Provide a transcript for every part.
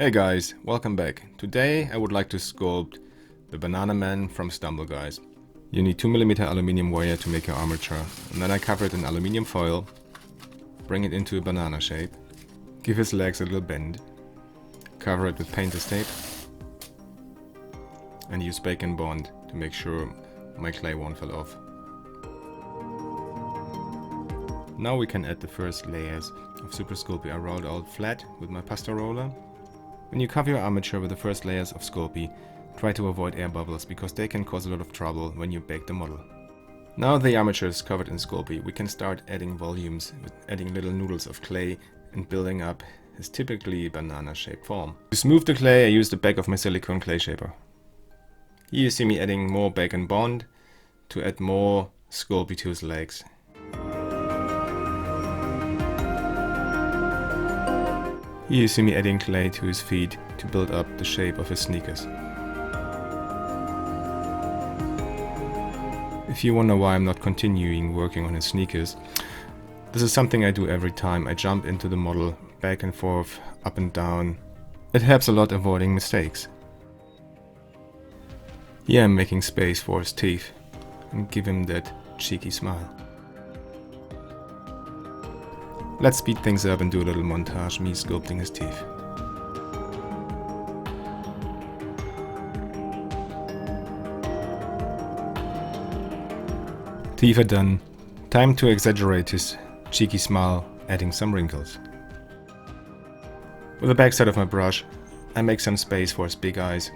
Hey guys, welcome back. Today I would like to sculpt the Banana Man from Stumble Guys. You need 2mm aluminium wire to make your armature, and then I cover it in aluminium foil, bring it into a banana shape, give his legs a little bend, cover it with painter's tape, and use bake and bond to make sure my clay won't fall off. Now we can add the first layers of Super Sculpey I rolled out flat with my pasta roller. When you cover your armature with the first layers of Sculpey, try to avoid air bubbles because they can cause a lot of trouble when you bake the model. Now the armature is covered in Sculpey, we can start adding volumes with adding little noodles of clay and building up his typically banana shaped form. To smooth the clay, I use the back of my silicone clay shaper. Here you see me adding more bake and bond to add more Sculpey to his legs. Here you see me adding clay to his feet to build up the shape of his sneakers. If you wonder why I'm not continuing working on his sneakers, this is something I do every time I jump into the model, back and forth, up and down. It helps a lot avoiding mistakes. Here I'm making space for his teeth and give him that cheeky smile. Let's speed things up and do a little montage, me sculpting his teeth. Teeth are done. Time to exaggerate his cheeky smile, adding some wrinkles. With the backside of my brush, I make some space for his big eyes.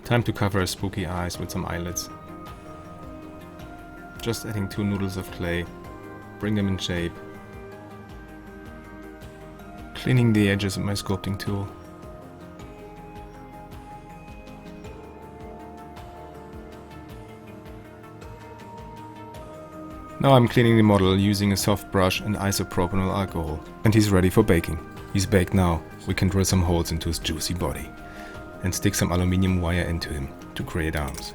Time to cover his spooky eyes with some eyelids. Just adding 2 noodles of clay, bring them in shape. Cleaning the edges with my sculpting tool. Now I'm cleaning the model using a soft brush and isopropanol alcohol. And he's ready for baking. He's baked now. We can drill some holes into his juicy body and stick some aluminium wire into him to create arms.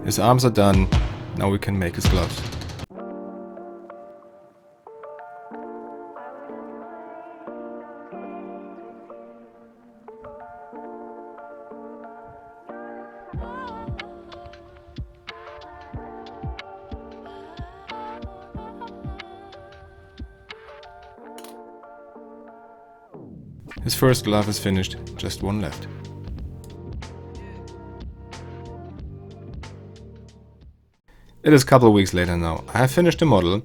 His arms are done, now we can make his gloves. His first glove is finished, just one left. It is a couple of weeks later now. I have finished the model.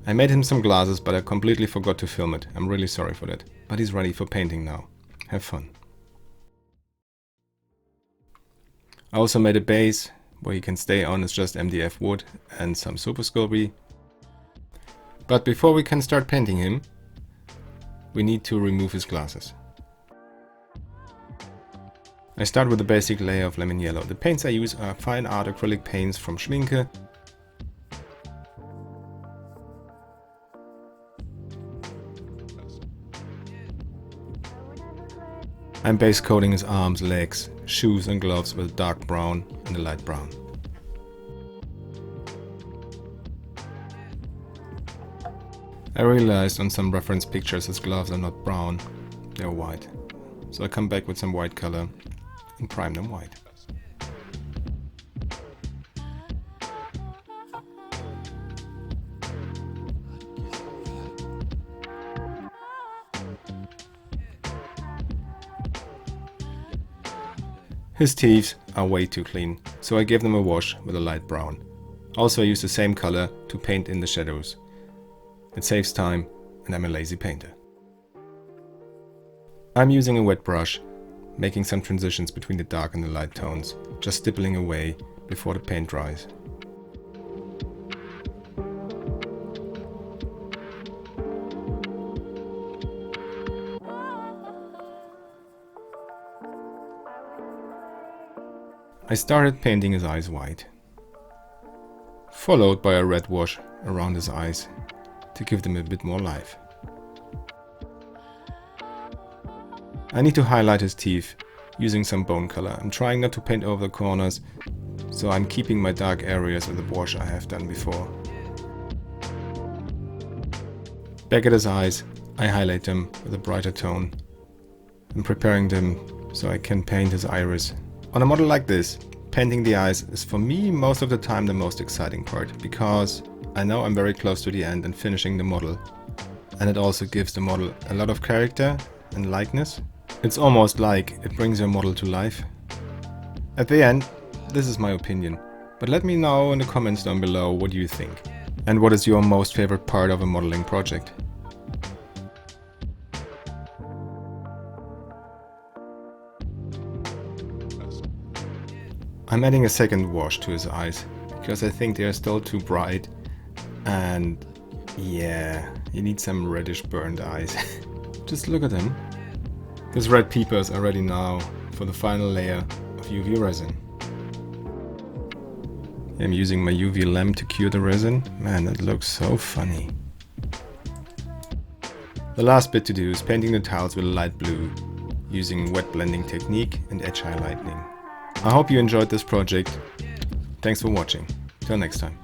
I made him some glasses, but I completely forgot to film it. I'm really sorry for that. But he's ready for painting now. Have fun. I also made a base where he can stay on. It's just MDF wood and some Super Sculpey. But before we can start painting him, we need to remove his glasses. I start with a basic layer of lemon yellow. The paints I use are fine art acrylic paints from Schminke. I'm base coating his arms, legs, shoes and gloves with a dark brown and a light brown. I realized on some reference pictures his gloves are not brown, they're white. So I come back with some white color and prime them white. His teeth are way too clean, so I gave them a wash with a light brown. Also I use the same color to paint in the shadows. It saves time and I'm a lazy painter. I'm using a wet brush, making some transitions between the dark and the light tones, just stippling away before the paint dries. I started painting his eyes white, followed by a red wash around his eyes to give them a bit more life. I need to highlight his teeth using some bone color. I'm trying not to paint over the corners, so I'm keeping my dark areas with the wash I have done before. Back at his eyes, I highlight them with a brighter tone. I'm preparing them so I can paint his iris. On a model like this, painting the eyes is for me most of the time the most exciting part, because I know I'm very close to the end and finishing the model. And it also gives the model a lot of character and likeness. It's almost like it brings your model to life. At the end, this is my opinion, but let me know in the comments down below what you think. And what is your most favorite part of a modeling project? I'm adding a second wash to his eyes, because I think they are still too bright, and yeah, you need some reddish burned eyes. Just look at them. This red peeper is ready now for the final layer of UV resin. I'm using my UV lamp to cure the resin. Man, that looks so funny. The last bit to do is painting the tiles with a light blue, using wet blending technique and edge highlighting. I hope you enjoyed this project. Thanks for watching. Till next time.